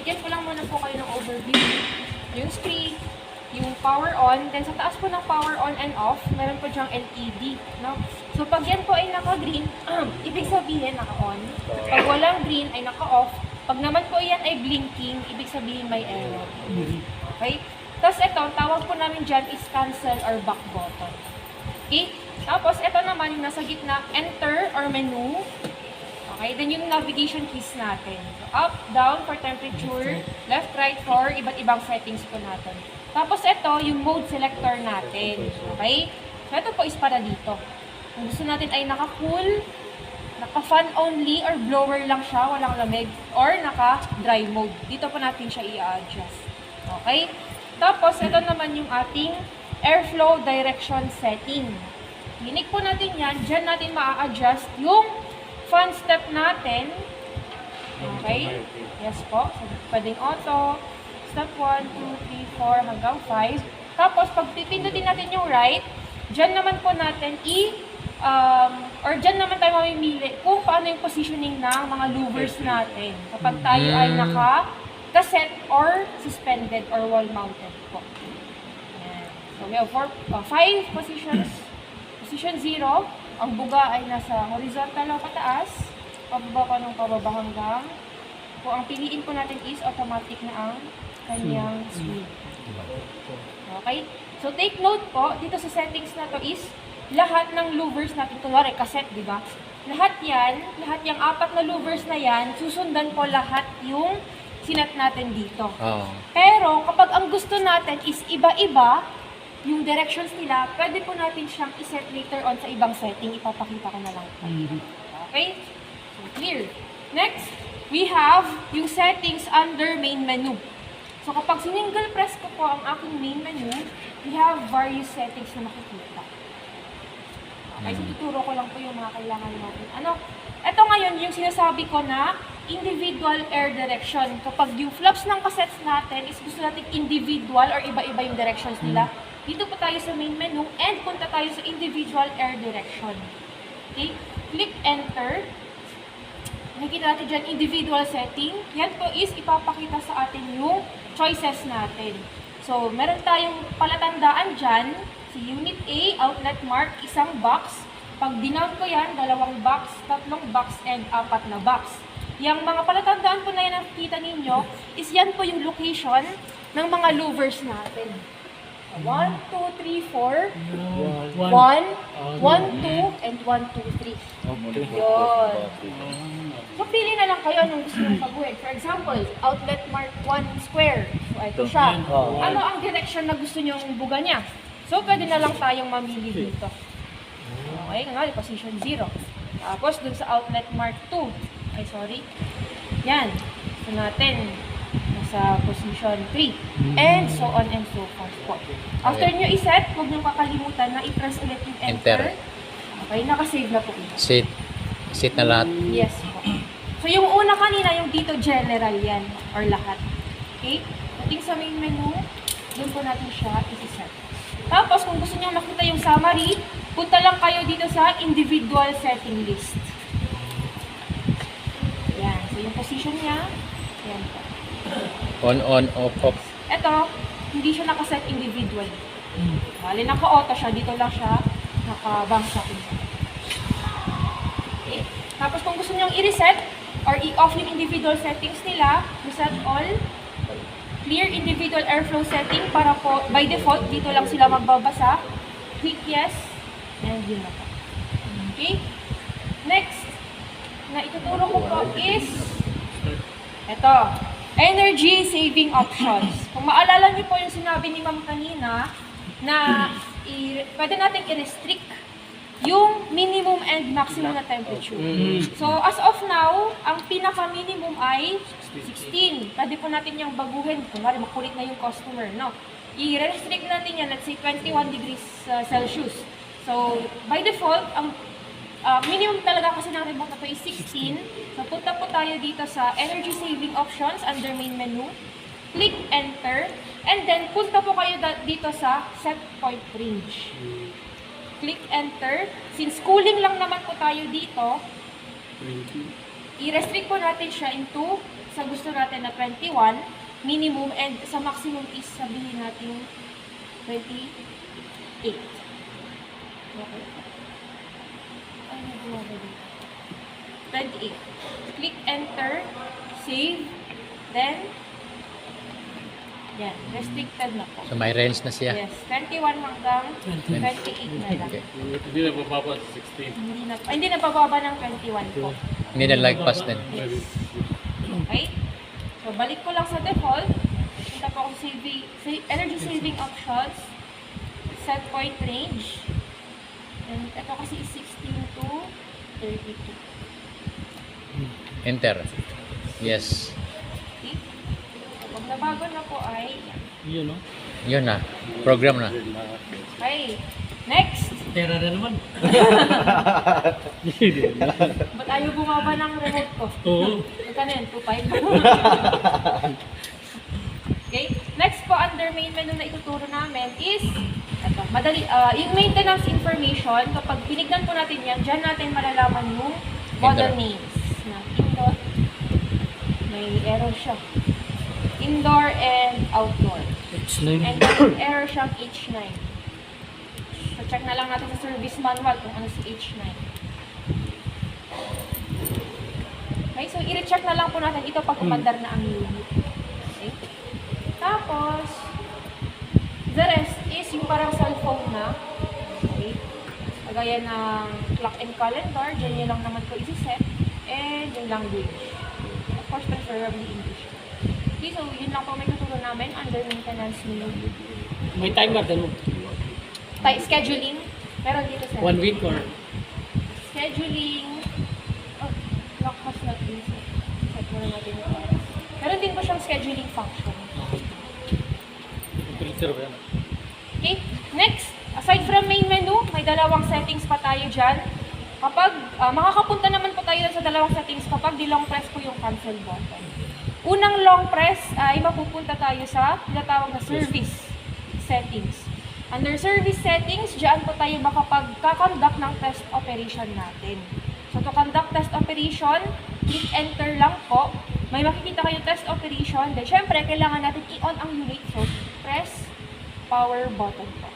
bigyan ko lang muna po kayo ng overview. Yung screen, yung power on, then sa taas po ng power on and off, meron po dyang LED, no? So, pag yan po ay naka-green, ibig sabihin naka-on. Pag walang green ay naka-off. Pag naman po yan ay blinking, ibig sabihin may error. Okay? Tapos ito, tawag po namin dyan is cancel or back button. Okay? Tapos ito naman yung nasa gitna, enter or menu. Okay? Then yung navigation keys natin. So, up, down for temperature, left, right for iba't ibang settings po natin. Tapos ito, yung mode selector natin. Okay? So ito po is para dito. Kung gusto natin ay naka-cool, naka-fan only, or blower lang siya, walang lamig, or naka-dry mode. Dito po natin siya i-adjust. Okay? Tapos, ito naman yung ating airflow direction setting. Click po natin yan. Diyan natin ma-adjust yung fan step natin. Okay? Yes po. So, pwedeng auto. Step 1, 2, 3, 4, hanggang 5. Tapos, pag pipindutin natin yung right, diyan naman po natin or dyan naman tayo mamimili kung paano yung positioning ng mga louvers natin kapag tayo ay naka-cassette or suspended or wall-mounted po. Ayan. So, we have 5 positions. Position 0, ang buga ay nasa horizontal o pataas, pababa pa ng pababa hanggang. Kung ang piliin po natin is automatic na ang kanyang swing. Okay? So, take note po, dito sa settings na to is lahat ng louvers natin, kunwari cassette, di ba? Lahat yung 4 na louvers na yan, susundan po lahat yung sinat natin dito. Pero kapag ang gusto natin is iba-iba, yung directions nila, pwede po natin siyang iset later on sa ibang setting. Ipapakita ko na lang. Okay? So, clear. Next, we have yung settings under main menu. So kapag single press ko po ang aking main menu, we have various settings na makikita. Okay, so tuturo ko lang po yung mga kailangan natin. Ito ngayon yung sinasabi ko na individual air direction. Kapag yung flaps ng cassettes natin is gusto natin individual or iba-iba yung directions nila, dito po tayo sa main menu and punta tayo sa individual air direction. Okay? Click enter. Nakikita natin dyan individual setting. Yan po is ipapakita sa atin yung choices natin. So, meron tayong palatandaan dyan. Si Unit A, outlet mark, isang box. Pag dinown ko yan, 2 box, 3 box, and 4 na box. Yung mga palatandaan po na yan nakikita ninyo, is yan po yung location ng mga louvers natin. 1, 2, 3, 4, 1, 1, 2, and 1, 2, 3. Yun. So, pili na lang kayo anong gusto nyo pag-uwi. For example, outlet mark 1 square. So, ito siya. Ano ang direction na gusto nyo buga niya? So, pwede na lang tayong mamili dito. Okay, nga, position 0. Tapos, dun sa outlet mark 2. Ay, sorry. Yan. Gusto natin. Nasa position 3. And so on and so forth po. After nyo iset, huwag nyo kakalimutan na i-press ulit yung enter. Okay, nakasave na po ito. Sit na lahat. Yes po. So, yung una kanina, yung dito general yan. Or lahat. Okay? Pagdating sa main menu, dun po natin siya i-set. Tapos, kung gusto niyo makita yung summary, punta lang kayo dito sa individual setting list. Yan. So, yung position niya, yan po. On, off. Ito, hindi siya nakaset individually. Bali, naka-auto siya. Dito lang siya naka-bangsa. Okay. Tapos, kung gusto niyo i-reset or i-off yung individual settings nila, reset all. Clear individual airflow setting para po, by default, dito lang sila magbabasa. Click yes, and yun na po. Okay? Next, na ituturo ko po is, ito, energy saving options. Kung maalala niyo po yung sinabi ni Ma'am kanina, na pwede natin i-restrict yung minimum and maximum na temperature. So, as of now, ang pinaka-minimum ay 16. Pwede po natin yung baguhin. Kunwari, makulit na yung customer, no? I-restrict natin yan, let's say 21 degrees Celsius. So, by default, ang minimum talaga kasi ng remote na to is 16. So, punta po tayo dito sa energy saving options under main menu. Click enter. And then, punta po kayo dito sa set point range. Click enter. Since cooling lang naman po tayo dito, i-restrict po natin siya into sa gusto natin natin na 21 minimum and sa maximum is sabihin natin 28. Okay. Ay, nagawa ba dito? 28. Click enter, save, then yan, restricted na po. So may range na siya. Yes, 21 hanggang 28 na lang. Okay. Hindi na bababa sa 16. Hindi na bababa ng 21 po. Hindi na lagpas din. Yes. Okay? So, balik ko lang sa default. Punta po ako sa energy saving options. Set point range. And ito kasi is 16 to 32. Enter. Yes. Okay? So, pag nabago na po ay, Yun, no? Yun na. Program na. okay. Next! Pera na naman. Ba't ayaw bumaba ng remote ko? Oo. Magkano yan? 2.5? Okay? Next po, under main menu na ituturo namin is, ito, madali, yung maintenance information, kapag pinignan po natin yan, dyan natin malalaman yung model Indoor. names. Na indoor, may error siya. Indoor and outdoor. And then error siyang H9. So, check na lang natin sa service manual kung ano si H9. Okay, so i-recheck na lang po natin ito pag umandar na ang unit. Okay? Tapos, the rest is yung parang cellphone na. Okay? Kagaya ng clock and calendar, dyan yun lang naman po isi-set. And yung language. Of course, preferably English. Okay, so yun lang po may tuturo namin under maintenance menu. May timer din mo. Scheduling. Meron dito sa 1 week or scheduling. Oh, lock has not been set. Set muna natin yung oras. Meron din po siyang scheduling function. filter ba yan? Okay, next. Aside from main menu, may dalawang settings pa tayo dyan. Kapag, makakapunta naman po tayo sa dalawang settings kapag di-long press po yung cancel button. Unang long press ay mapupunta tayo sa tinatawag na service settings. Under service settings, dyan po tayo makapagkakonduct ng test operation natin. So to conduct test operation, click enter lang po. May makikita kayo test operation. Then syempre, kailangan natin i-on ang unit. So press power button po.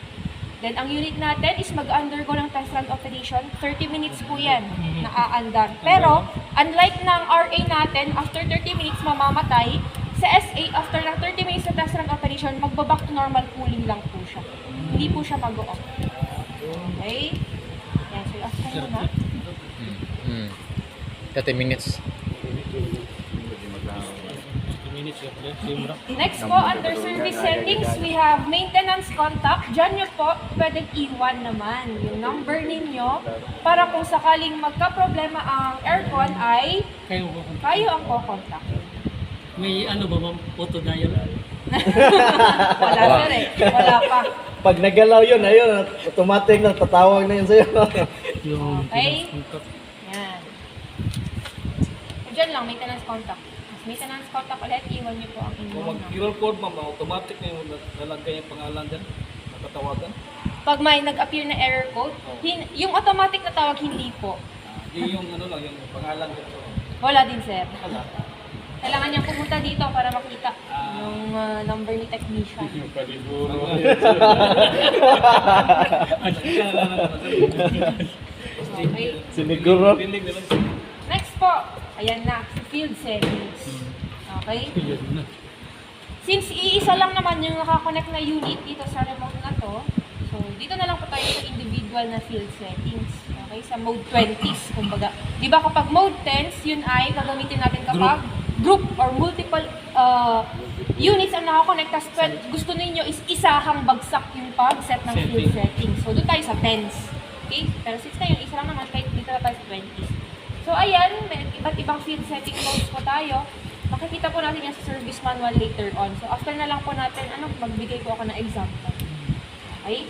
Then ang unit natin is mag-undergo ng test run operation. 30 minutes po yan na aandar. Pero, unlike ng RA natin, after 30 minutes mamamatay, sa SA, after ng 30 minutes na test run operation, magbaback to normal cooling lang po siya. Hindi po siya mag-off. Okay? Yan, so after muna. 30 minutes. Next po, under service settings, we have maintenance contact. Diyan nyo po, pwedeng iwan naman yung number ninyo para kung sakaling magka-problema ang aircon ay kayo ang kukontak. May ano ba ma'am? Auto dial? Wala sir eh. Wala pa. Pag nagalaw yun, ayun, automatic na tatawag na yun sa'yo. Yung Okay. Yan. So, dyan lang, maintenance contact. Maintenance contact ulit, iwan nyo po ang Kung inyong number. mag-QR code, ma'am, automatic na yung nalagay yung pangalan dyan, nakatawagan. Pag may nag-appear na error code, yung automatic na tawag, hindi po. Yung ano lang, yung pangalan dyan. Wala din sir. Wala. Kailangan niyang pumunta dito para makita yung number ni technician. Okay. Siniguro. Pinig nila. Next po, ayan na, field settings. Okay? Since iisa lang naman yung nakakonect na unit dito sa remote na to, so dito na lang po tayo sa individual na field settings. Okay? Sa mode 20s, kumbaga. Di ba kapag mode 10s, yun ay gagamitin natin kapag group or multiple units ang nakakonect, tas gusto ninyo is isahang bagsak yung pag-set ng field settings. So doon tayo sa 10s. Okay? Pero since na yung isa lang naman, kahit dito na tayo sa 20s. So ayan, may iba't ibang field setting modes po tayo. Makikita po natin yan sa service manual later on. So after na lang po natin, magbigay po ako ng example. Okay?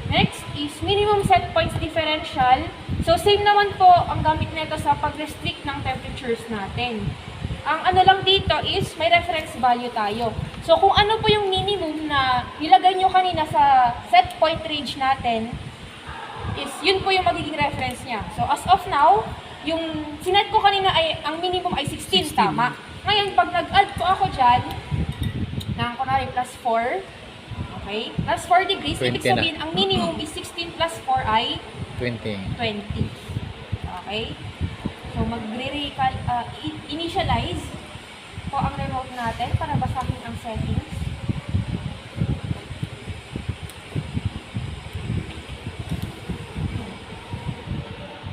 Next is minimum set points differential. So same naman po ang gamit nito sa pag-restrict ng temperatures natin. Ang ano lang dito is may reference value tayo. So kung ano po yung minimum na nilagay nyo kanina sa set point range natin, is yun po yung magiging reference niya. So as of now, yung sinet ko kanina ay ang minimum ay 16, tama. Ngayon, pag nag-add po ako dyan, ng kunwari plus 4, okay? Plus 4 degrees, 20 ibig na. sabihin, ang minimum is 16 plus 4 ay 20. 20. Okay? So, initialize po ang remote natin para basahin ang settings.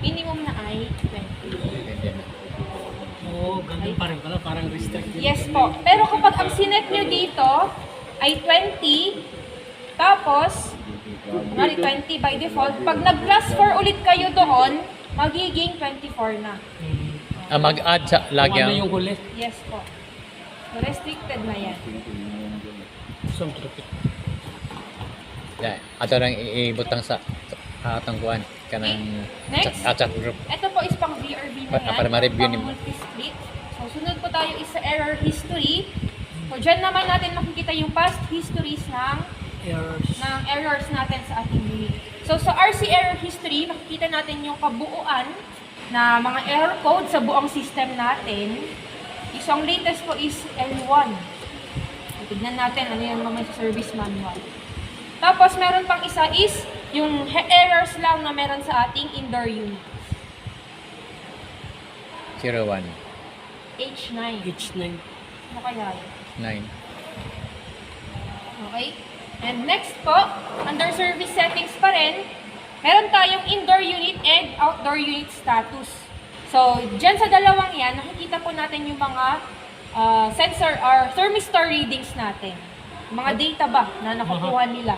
Minimum na ay 20. 20 na. Oo, ganun pa rin pala. Parang restricted. Yes po. Pero kapag ang sinet nyo dito ay 20, tapos, kunwari 20 by default, pag nag-plus 4 ulit kayo doon, magiging 24 na. Mag-add sa Kung lagi ano ang yung huli. Yes po. So, restricted na yan. So, traffic. yeah, ato lang iibutang sa atong kuan kanang Next. chat group. Ito po is pang VRB na yan. Para ma-review pang ni mo. multi-split. So, sunod po tayo is sa error history. So, dyan naman natin makikita yung past histories ng errors natin sa ating unit. So, sa RC error history, makikita natin yung kabuuan na mga error code sa buong system natin. Isang latest po is L1. Tignan natin ano yung mga service manual. Tapos, meron pang isa is yung errors lang na meron sa ating indoor unit. 01 H9. H9. Ano kaya yun? 9. Okay? And next po, under service settings pa rin, meron tayong indoor unit and outdoor unit status. So, dyan sa dalawang yan, nakikita po natin yung mga sensor or thermistor readings natin. Mga data ba na nakukuha nila.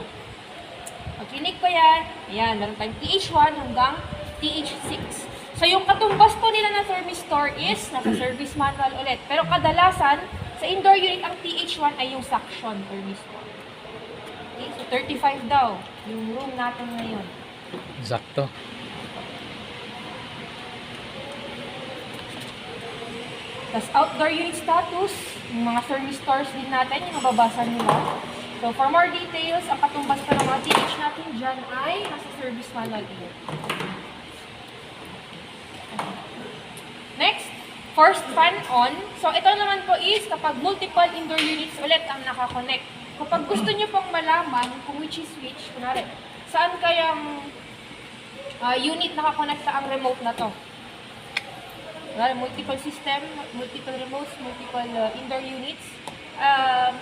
Pag click ko yan, ayan, meron tayong TH1 hanggang TH6. So, yung katumbas po nila na thermistor is nasa service manual ulit. Pero kadalasan, sa indoor unit, ang TH1 ay yung suction thermistor. Okay, so 35 daw, yung room natin ngayon. Sakto. Tapos outdoor unit status, yung mga thermistors din natin, yung mababasa nila. So for more details, ang katumbas pa ng mga TH natin dyan ay nasa service manual din. Next, forced fan on. So ito naman po is kapag multiple indoor units ulit ang nakakonect. Kapag gusto nyo pong malaman kung which is which, kunwari, saan kayang unit nakakonect sa ang remote na to. Multiple system, multiple remotes, multiple indoor units.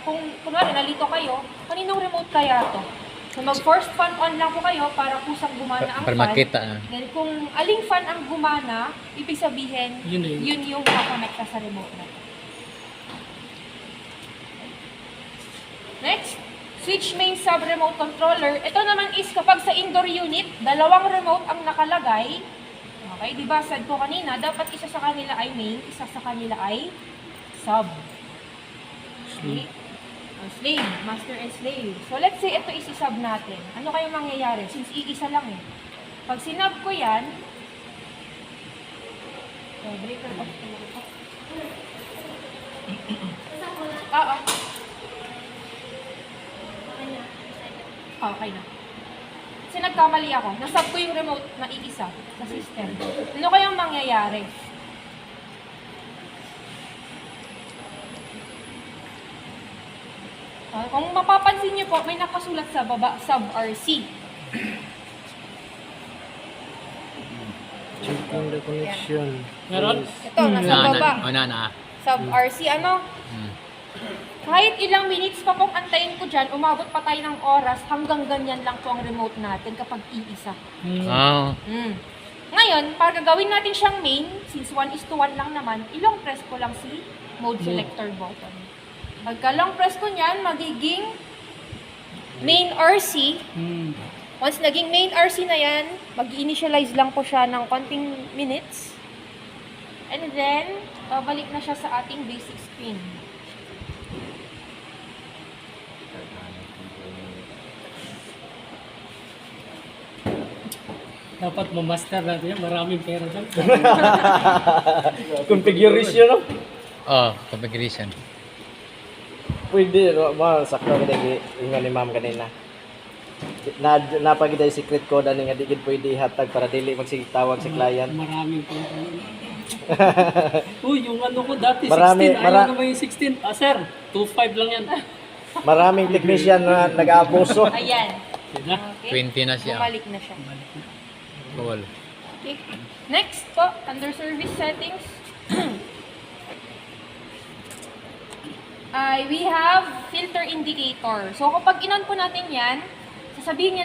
Kung kunwari nalito kayo, kaninong remote kaya to? So mag-forced fan on lang po kayo para kusang gumana ang Para fan. makita. Then kung aling fan ang gumana, ibig sabihin, Yun na yun. yun yung nakakonect sa remote na. Next, switch main sub-remote controller. Ito naman is kapag sa indoor unit, dalawang remote ang nakalagay. Okay, di ba said ko kanina, dapat isa sa kanila ay main, isa sa kanila ay sub. Okay? Slave, master and slave. So let's say ito isi-sub natin. Ano kayong mangyayari? Since iisa lang eh. Pag sinub ko yan, breaker off. Oo. Okay na. Kasi nagkamali ako. Nasub ko yung remote na iisa sa system. Ano kayang mangyayari? Kung mapapansin niyo po, may nakasulat sa baba, sub-RC. Checking the connection. Meron? Ito, nasa baba. Na. Sub-RC, ano? Kahit ilang minutes pa pong antayin ko dyan, umabot pa tayo ng oras, hanggang ganyan lang po ang remote natin kapag iisa. Oh. Ngayon, para gagawin natin siyang main, since 1:1 lang naman, ilong press ko lang si mode selector button. Pagka long press ko niyan, magiging main RC. Once naging main RC na yan, mag-initialize lang po siya ng konting minutes. And then, balik na siya sa ating basic screen. Dapat ma-master natin yan. Maraming pera dyan. Configuration, no? Oh, configuration. Pwede, sakto ka yung ni ma'am kanina. Napagida yung secret code ani nga di gid pwede ihatag para dili magsitawag si client. Maraming pera. Uy, yung ano ko dati, Marami- 16. Ayaw naman yung 16. Ah, sir, 2.5 lang yan. Maraming technician na nag-aabuso. Ayan. Diba? Okay. 20 na siya. Bumalik na siya. Bawal. Okay. Next po, under service settings, we have filter indicator. So kapag inon po natin yan, sasabihin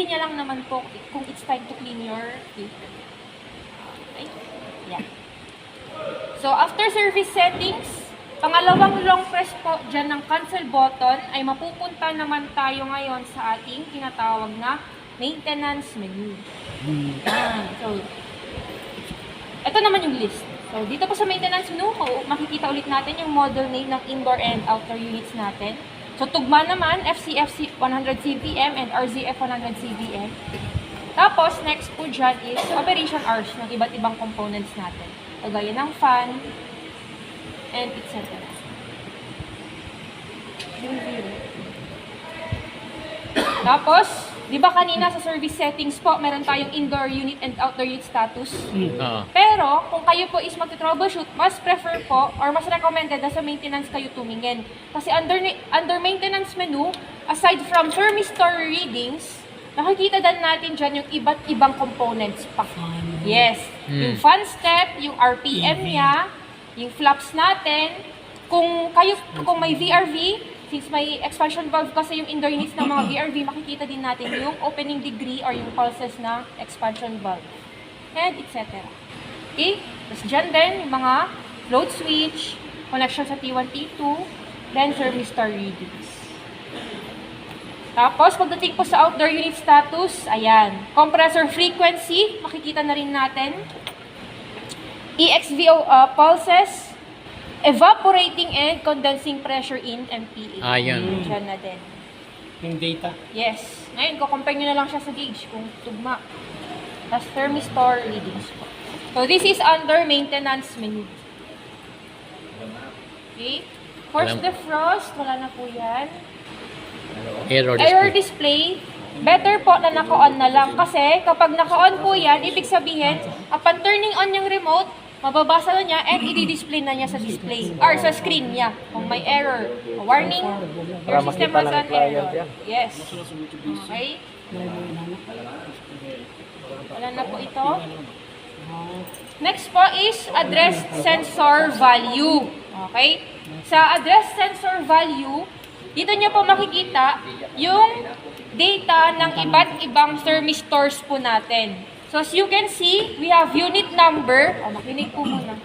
niya lang naman po kung it's time to clean your filter. Okay? Yeah. So after service settings, pangalawang long press po dyan ng cancel button ay mapupunta naman tayo ngayon sa ating tinatawag na maintenance menu. So, ito naman yung list. So, dito po sa maintenance menu, makikita ulit natin yung model name ng indoor and outdoor units natin. So, tugma naman, FCFC 100 CVM and RZF 100 CVM. Tapos, next po dyan is operation hours ng iba't ibang components natin. Kagaya ng fan, and etc. Tapos, di ba kanina sa service settings po, meron tayong indoor unit and outdoor unit status. Oo. Pero, kung kayo po is mag-troubleshoot, mas prefer po or mas recommended na sa maintenance kayo tumingin. Kasi under maintenance menu, aside from thermistor readings, nakikita din natin dyan yung iba't ibang components pa. Yes. Yung fan step, yung RPM niya, yung flaps natin. Kung may VRV, since may expansion valve kasi yung indoor units ng mga VRV, makikita din natin yung opening degree or yung pulses ng expansion valve. And etc. Okay? Tapos dyan din yung mga float switch, connection sa T1, T2, then thermistor readings. Tapos, pagdating po sa outdoor unit status, ayan. Compressor frequency, makikita na rin natin. EXVO pulses, evaporating and condensing pressure in MPa. Ayun. Diyan na din. Yung data. Yes. Ngayon, kukompare nyo na lang siya sa gauge kung tugma. Tapos thermistor readings po. So, this is under maintenance menu. Okay. Force defrost, wala na po yan. Error Error display. display, better po na naka-on na lang. Kasi kapag naka-on po yan, ibig sabihin, upon turning on yung remote, mababasa na niya and i-display na niya sa display or sa screen niya kung may error. Warning, your Para system makita has ng an client error. yan. Yes. Okay. Wala na po ito. Next po is address sensor value. Okay? Sa address sensor value, dito niyo po makikita yung data ng iba't ibang thermistors po natin. So as you can see, we have unit number. Makinig po muna.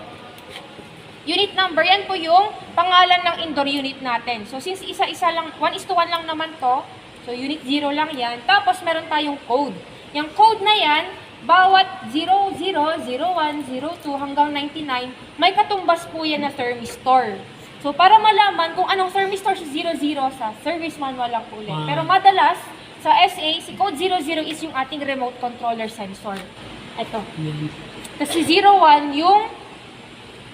Unit number, yan po yung pangalan ng indoor unit natin. So since isa-isa lang, 1:1 lang naman to, so unit 0 lang yan. Tapos meron tayong code. Yung code na yan, bawat 00, 01, 02 hanggang 99, may katumbas po yan na thermistor. So para malaman kung anong thermistor si 00 sa service manual lang po ulit. Pero madalas, sa SA, si code 00 is yung ating remote controller sensor. Ito. Tapos si 01, yung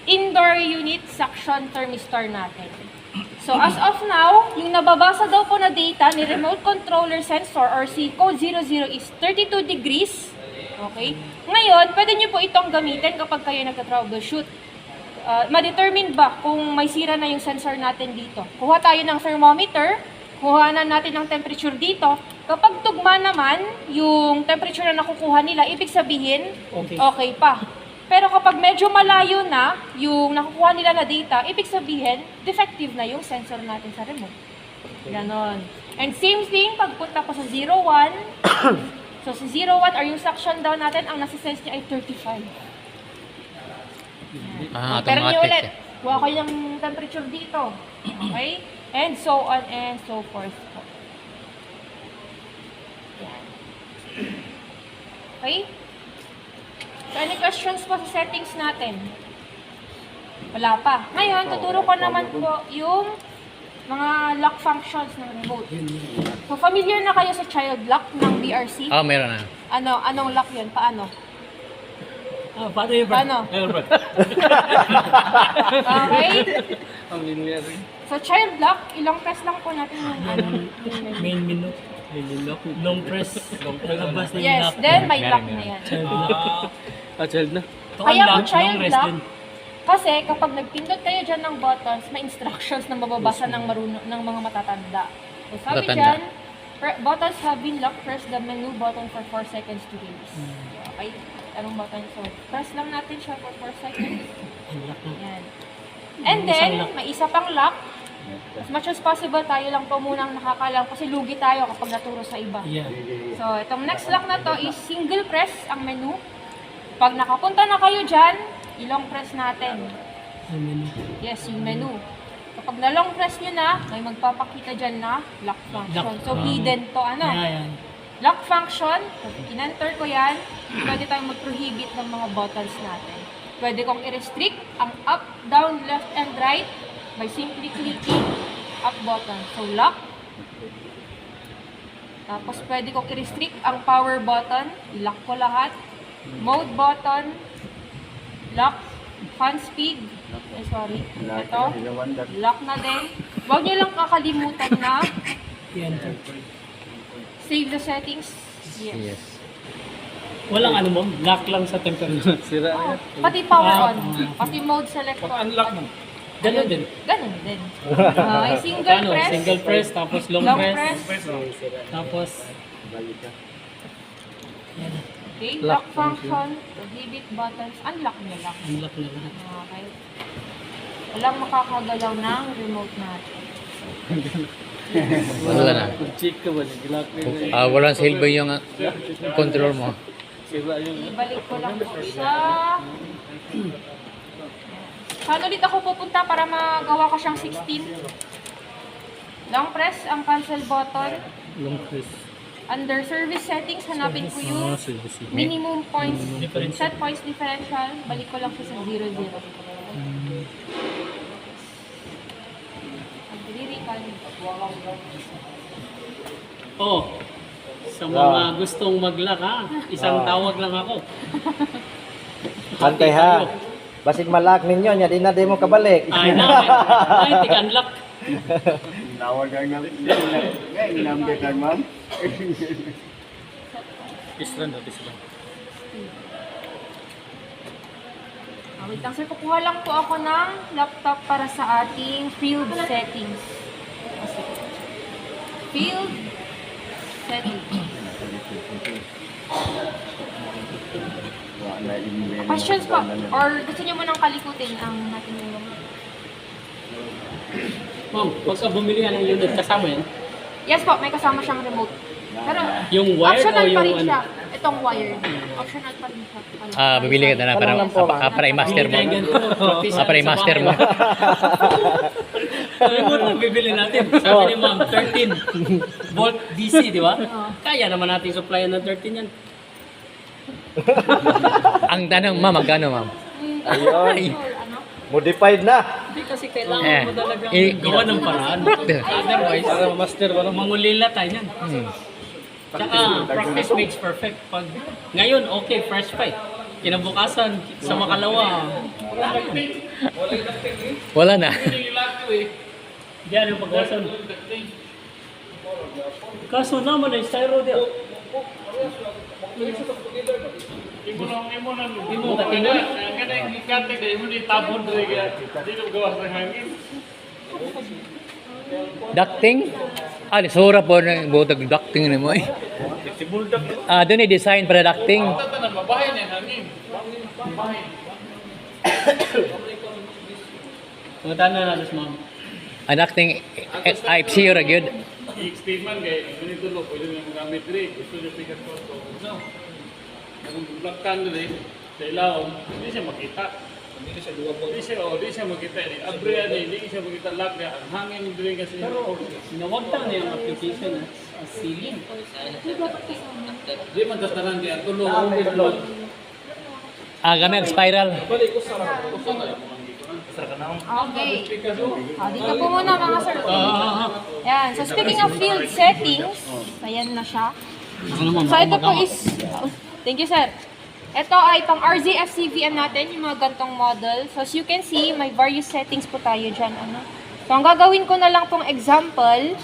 indoor unit suction thermistor natin. So as of now, yung nababasa daw po na data ni remote controller sensor or si code 00 is 32 degrees. Okay? Ngayon, pwede nyo po itong gamitin kapag kayo nagka-troubleshoot. Ma-determine ba kung may sira na yung sensor natin dito? Kuha tayo ng thermometer, kuhanan natin ng temperature dito. Kapag tugma naman, yung temperature na nakukuha nila, ibig sabihin, okay pa. Pero kapag medyo malayo na yung nakukuha nila na data, ibig sabihin, defective na yung sensor natin sa remote. Ganon. And same thing, pagpunta ko sa 01, so sa 01 or yung suction down natin, ang nasa-sense niya ay 35. Pero niyo ulit, kuha kayo ng temperature dito. Okay? And so on and so forth. Okay? So, any questions po sa settings natin? Wala pa. Ngayon, tuturo ko naman po yung mga lock functions ng remote. So, familiar na kayo sa child lock ng BRC? Meron na. Anong lock yun? Paano? Paano yun, bro? Paano? Okay? Ang linuya rin. So, child lock, ilang press lang po natin yung Main menu. Long press. Lalabas na yung Yes, lock. then may Meron, lock meron. na yan. Child lock. Child na. To Kaya po unlock, long child rest lock, din. kasi kapag nagpindot kayo dyan ng buttons, may instructions na mababasa ng ng mga matatanda. So sabi Matatanda. dyan, buttons have been locked, press the menu button for 4 seconds to release. Okay, anong button? So, press lang natin siya for 4 seconds. Unlock na. Yan. And May then, isang lock. may isa pang lock. As much as possible, tayo lang po munang nakakalam kasi lugi tayo kapag naturo sa iba. Yeah. So, itong next lock na to is single press ang menu. Pag nakapunta na kayo dyan, i-long press natin. Ang menu. Yes, yung menu. Kapag na-long press nyo na, may magpapakita dyan na lock function. Lock. So, hidden to ano. Yeah, yeah. Lock function, pag in-enter ko yan, pwede tayong mag-prohibit ng mga buttons natin. Pwede kong i-restrict ang up, down, left, and right by simply clicking up button. So, lock. Tapos, pwede kong i-restrict ang power button. I-lock ko lahat. Mode button. Lock. Fan speed. Ay, sorry. Ito. Lock na din. Huwag nyo lang kakalimutan na I-enter. save the settings. Yes. Yes. Walang ano mo, lock lang sa temperature. Sira Oh, yan. pati power on. Pati mode selector. Pag-unlock mo. Ganun din. Ganun din. Okay, single Ano, press. single press, tapos long, Long press, press. tapos Okay, lock function. Prohibit buttons. Unlock nyo lang. unlock na lahat. Okay. Walang makakagalaw ng remote natin. Wala na. Check ka ba? Nag-lock na yun. Walang silbi yung control mo. Sira yung... Ibalik ko lang po siya. Saan ulit ako pupunta para magawa ko siyang 16? Long press ang cancel button. Long press. Under service settings, hanapin ko yung minimum points, set points differential. Balik ko lang siya sa 0, 0. Oh, sa mga gustong mag-lock ha, isang tawag lang ako. Antay ha. Basig malak ninyo, nya di na di mo kabalik. Ay na, ay, tig-unlock. Isran na, isran. Wait lang sir, kukuha lang po ako ng laptop para sa ating field settings. Field settings. Questions po? Or gusto niyo mo nang kalikutin ang natin yung... Ma'am, pagka bumili ka ng unit, kasama yan? Yes po, may kasama siyang remote. Pero Yung wire optional o pa yung rin ano? siya. Itong wire. Optional pa rin siya. Bibili ka na lang para, para i-master mo. Para i-master mo. Remote ang bibili natin. Sabi ni ma'am, 13 volt DC, di ba? Kaya naman natin supplyan ng 13 yan. Ang tanong, ma'am, magkano, ma'am? Ayun. Ano? Modified na. Hindi kasi kailangan mo talagang gawa ng paraan. Otherwise, Para master ba naman? mangulila tayo yan. Tsaka, practice makes perfect. Pag ngayon, okay, fresh fight. Kinabukasan, sa makalawa, Wala na. diyan yung pagkawasan. Kaso naman ay styro di. Hindi mo katingin. Ducting? Sura po na butag ducting na mo eh. Doon design para ducting. Punta na natin, ma'am. Ducting, IFC or good. I-explain man kay ganito lo pwede na magamit diri gusto niyo pick up photo no kung blockan diri sa ilaw hindi siya makita hindi siya makita ni abre ani hindi siya makita lag niya ang hangin diri kasi Nawagtan na yung application as ceiling. di man tastanan kay ang tulo overload Kami ang spiral. Okay. Dito po muna mga sir. Yan. So speaking of field settings, ayan na siya. So ito po is, thank you sir. Ito ay pang RZFCVM natin, yung mga gantong model. So as you can see, may various settings po tayo dyan. Ano? So ang gagawin ko na lang pong example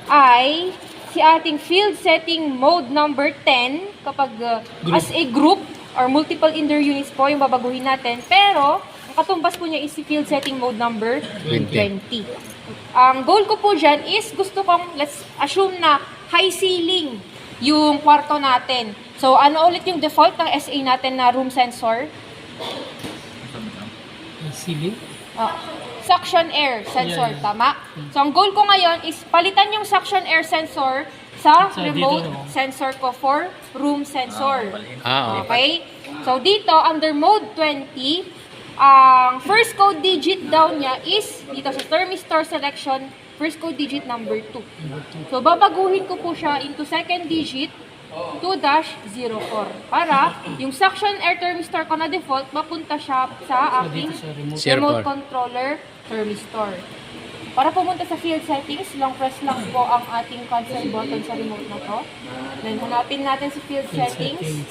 ay si ating field setting mode number 10 kapag as a group or multiple indoor units po yung babaguhin natin. Pero, ang katumbas po niya is si field setting mode number 20. Ang goal ko po dyan is gusto kong, let's assume na high ceiling yung kwarto natin. So, ano ulit yung default ng SA natin na room sensor? Ceiling? Suction air sensor, tama? So, ang goal ko ngayon is palitan yung suction air sensor sa So, remote dito, no? sensor ko for room sensor. Ah, Okay? So, dito, under mode 20, ang first code digit daw niya is, dito sa thermistor selection, first code digit number 2. So, babaguhin ko po siya into second digit, 2-04. Para, yung suction air thermistor ko na default, mapunta siya sa aking Dito sa remote. remote 04. controller thermistor. Para pumunta sa field settings, long press lang po ang ating cancel button sa remote na to. Then, hanapin natin sa field settings.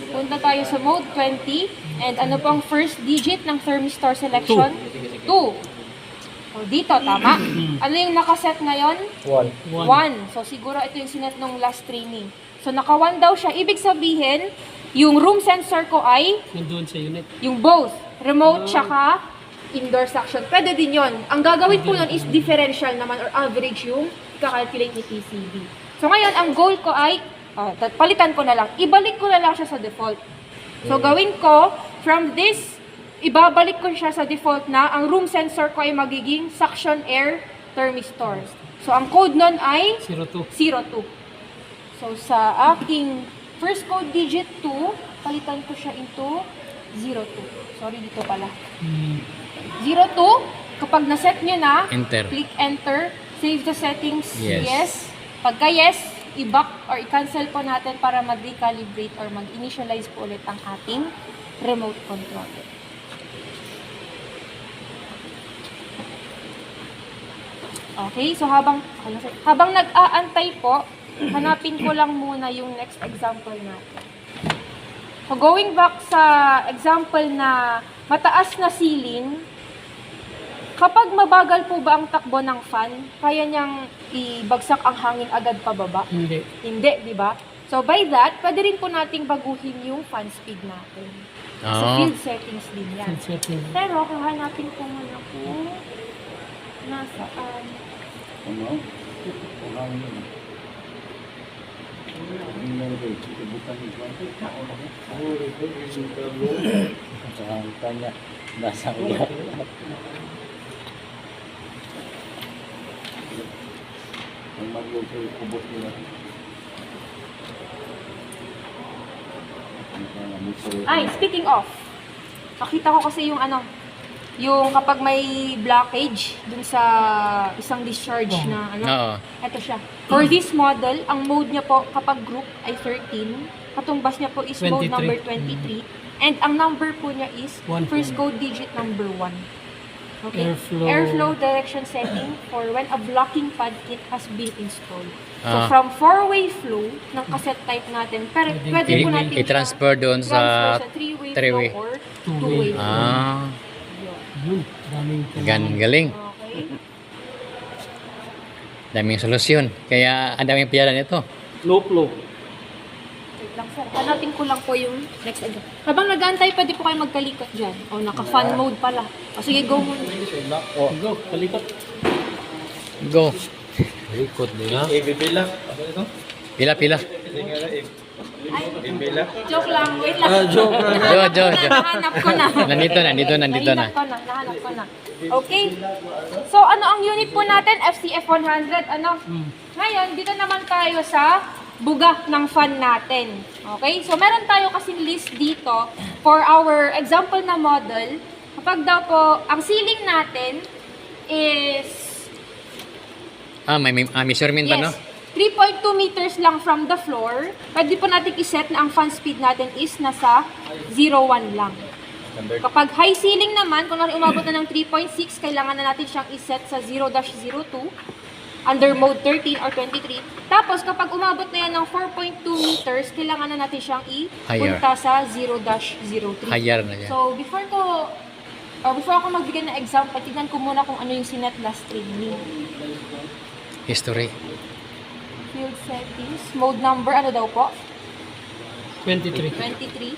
Punta tayo sa mode 20. And ano po ang first digit ng thermistor selection? 2. So, dito, tama. Ano yung nakaset ngayon? 1. So, siguro ito yung sinet nung last training. So, naka 1 daw siya. Ibig sabihin, yung room sensor ko ay Nandun sa unit. yung both. Remote tsaka indoor suction. Pwede din yon. Ang gagawin po nun is differential naman or average yung kakalculate ni PCB. So, ngayon, ang goal ko ay, palitan ko na lang. Ibalik ko na lang siya sa default. So, gawin ko, from this, ibabalik ko siya sa default na ang room sensor ko ay magiging suction air thermistor. So, ang code nun ay 02. 02. So, sa aking first code digit 2, palitan ko siya into 02. Sorry, dito pala. 02, kapag naset nyo na, Enter. click enter, save the settings, Yes. yes. Pagka yes, i-back or i-cancel po natin para mag-recalibrate or mag-initialize po ulit ang ating remote controller. Okay, so habang nag-aantay po, hanapin ko lang muna yung next example natin. So going back sa example na mataas na ceiling, kapag mabagal po ba ang takbo ng fan, kaya niyang ibagsak ang hangin agad pababa? Hindi. Hindi, di ba? So by that, pwede rin po nating baguhin yung fan speed natin. Sa Ah. field settings din yan. Field setting. Pero hahanapin ko muna po nasaan. Ano? Kurang yun. Sa kanya, nasa ulat. Ang mag-uso yung kubot nila. Ay, speaking of, nakita ko kasi yung yung kapag may blockage dun sa isang discharge na Oo. Ito siya. For this model, ang mode niya po kapag group ay 13. Katumbas niya po is mode 23. number 23. And ang number po niya is One first po. code digit number 1. Okay? Airflow. Direction setting for when a blocking pad kit has been installed. So Ah. from 4-way flow ng cassette type natin, pero pwede po natin I-transfer doon sa transfer sa 3-way three-way. flow or Two-way. 2-way flow. Ah, Yun. Daming galing. Okay. Daming solusyon. Kaya ang daming piyara nito. Low flow. Wait lang sir, hanapin ko lang po yung next example. Habang nag-aantay, pwede po kayo magkalikot dyan. O, naka-fan mode pala. O, sige, go muna. Go, kalikot. Go. Ikot din ha? Ibibila. Ano ito? Pila. Ibibila. Joke lang, wait lang. Jo. Nahanap ko na. Nandito na. Nahanap ko na. Okay. So, ano ang unit po natin? FCF 100. Ngayon, dito naman tayo sa buga ng fan natin. Okay? So, meron tayo kasing list dito for our example na model. Kapag daw po, ang ceiling natin is May measurement ba, no? 3.2 meters lang from the floor. Pwede po natin iset na ang fan speed natin is nasa 0.1 lang. Kapag high ceiling naman, kung umabot na ng 3.6, kailangan na natin siyang iset sa 0-02 under mode 13 or 23. Tapos, kapag umabot na yan ng 4.2 meters, kailangan na natin siyang ipunta sa 0-03. Higher na yan. So, before ako magbigay ng example, tignan ko muna kung ano yung sinet last training. History. Field settings, mode number, ano daw po? 23. 23.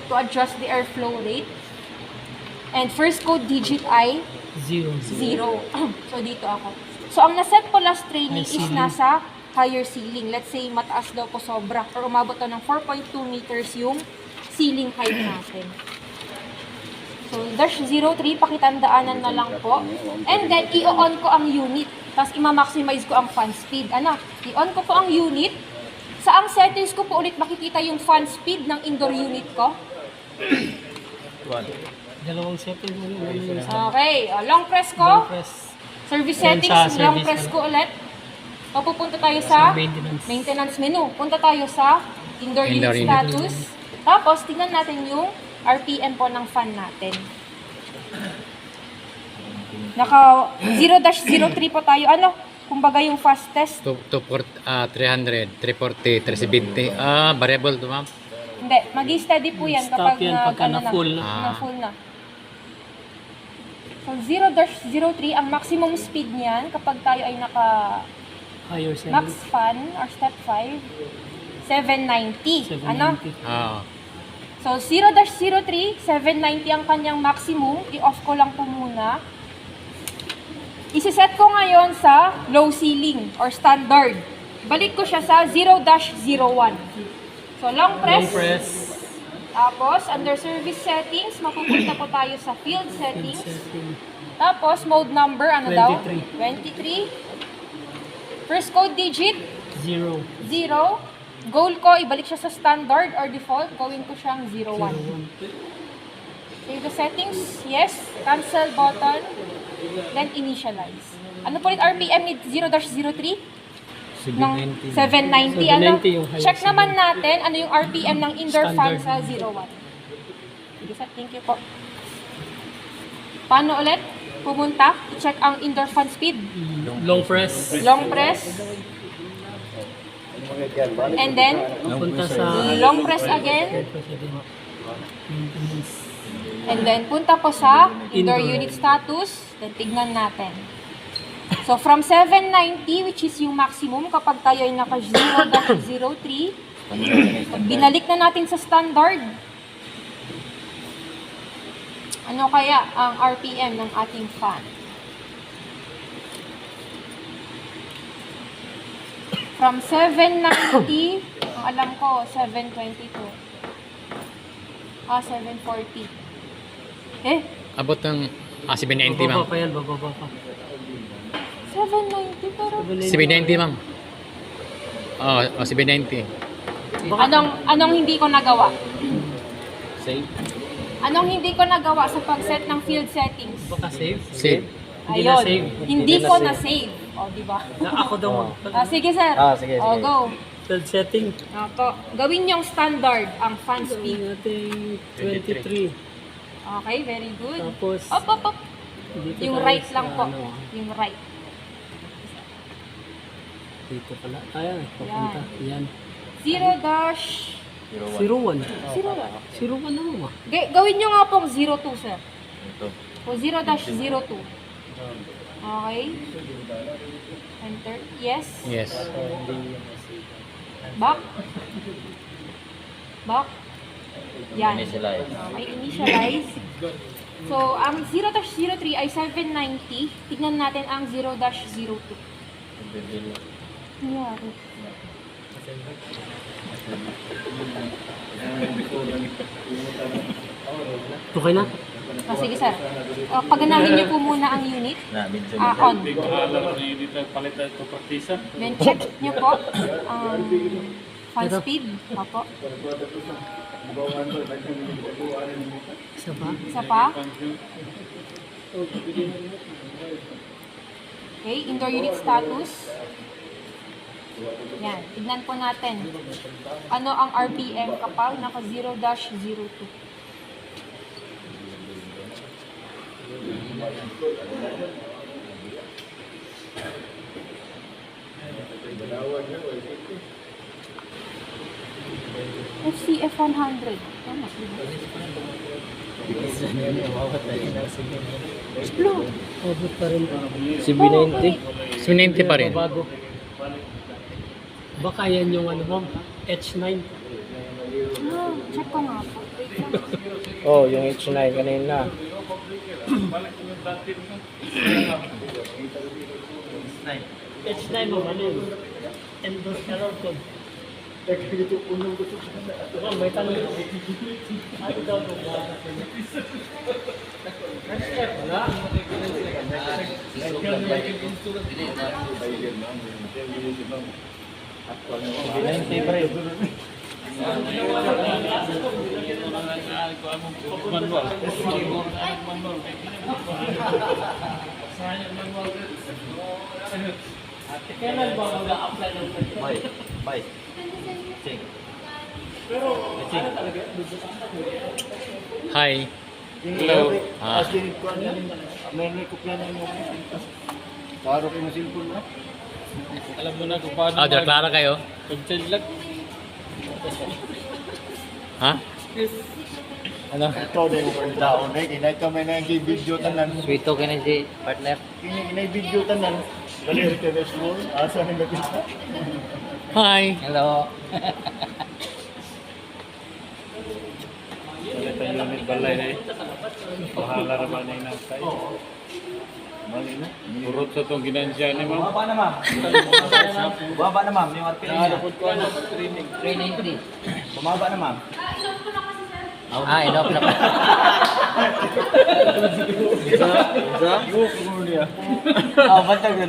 to adjust the airflow rate. And first code digit ay 0. 0. So, dito ako. So, ang naset po last training High is ceiling. nasa higher ceiling. Let's say, mataas daw po sobra. Or umabot daw ng 4.2 meters yung ceiling height natin. So, dash 03, pakitandaanan na lang po. And then, i-on ko ang unit. Tapos, ima-maximize ko ang fan speed. Ano? I-on ko po ang unit. Sa ang settings ko po ulit makikita yung fan speed ng indoor unit ko. Dalawang setting mo yun. Okay. Long press ko. Long press. Service Yan settings, sa long service press ano? ko ulit. Papupunta tayo sa Maintenance. maintenance menu. Punta tayo sa indoor Indoor unit unit. status. Tapos, tingnan natin yung RPM po ng fan natin. Naka 0-03 po tayo. Ano? Kumbaga yung fastest. 300, 340, 370. Variable to ma'am. Hindi, mag-steady po yan Stop kapag yan pagka na-full na. na full na. So 0-03, ang maximum speed niyan kapag tayo ay naka Higher max setting. fan or step 5, 790. Ano? 790. So 0-03, 790 ang kanyang maximum. I-off ko lang po muna. Isiset ko ngayon sa low ceiling or standard. Balik ko siya sa 0-01. So long press. Long press. Tapos, under service settings, mapupunta po tayo sa field settings. Setting. Tapos, mode number, ano 23. daw? 23. First code digit, 0. 0. Goal ko, ibalik siya sa standard or default. Gawin ko siyang 01. Save the settings, yes. Cancel button. Then, initialize. Ano po ulit RPM ni 0-03? Ng 790. Ano? 790 yung highest Check ceiling. naman natin ano yung RPM ng indoor fan Standard. sa 01. Sige sir, thank you po. Paano ulit? Pumunta, i-check ang indoor fan speed. Long press. Long press. And then, Punta sa long press again. Maintenance. And then, punta po sa indoor Indoor. unit status. Then, tignan natin. So, from 790, which is yung maximum, kapag tayo ay naka 0-03, binalik na natin sa standard. Ano kaya ang RPM ng ating fan? From 790, ang alam ko, 722. 740. Abot ng 790 Bababa ma'am. pa yan, bababa pa. 790 pero... 790 ma'am. 790. Anong hindi ko nagawa? Save. Anong hindi ko nagawa sa pag-set ng field settings? Baka save? Save. Hindi na save. Hindi ko na-save. O, di ba? Ako daw. Sige, sir. Sige, O, sige. go. Field setting. Opo. Gawin yung standard, ang fan speed. Natin 23. Okay, very good. Tapos, Op, op, op. dito Yung tayo right sa lang po. ano, Yung right. dito pala. Ayan, papunta. Yan. 0-01. 01. 01 na mo. Gawin nyo nga pong 02, sir. O 0-02. Okay. Enter. Yes. Yes. Back. Back. Yan. Okay, initialize. So, ang 0-03 ay 790. Tignan natin ang 0-02. Nangyari. Okay na? Sige, sir. Paganahin niyo po muna ang unit. On. Hindi ko alam kung yung dito palitan ito praktisa. Then, check niyo po ang fan speed. Opo. Isa pa? Isa pa. Okay, indoor unit status. Yan, tignan po natin. Ano ang RPM kapag naka 0-02. FCF 100. Tama, Explode. Abot pa rin. CB90. 790 pa rin. Bago. Baka yan yung ano mo, H9. Check ko nga po. Oh, yung H9 kanina. Balik ko yung dati mo. H9 mo, ano yun? Endorse error code. Oh, may tanong. Ano daw ito? Manual. Kailan ba mag-a-apply ng Hi. Hello. Ah. May kopya na yung paro ko yung cellphone na. Alam mo na kung paano Ah, deklara kayo? pag-child lang. Ha? Ano? Ito din yung daon eh. Kinay ka may nag-video tanan. Sweet talk na si partner. Kinay-video tanan. Galing ka na school. Asa na nakita? Hi. Hello. Ito yung unit balay na eh. Pahala naman na yung nasa Mali na. Urot sa itong ginansya ni ma'am. Baba na ma'am. Baba na ma'am. Yung RPA niya. Ko ano sa training. 393. Bumaba na ma'am. Ah, enough na pa. Isa? Isa? Yung niya. Ah, bantag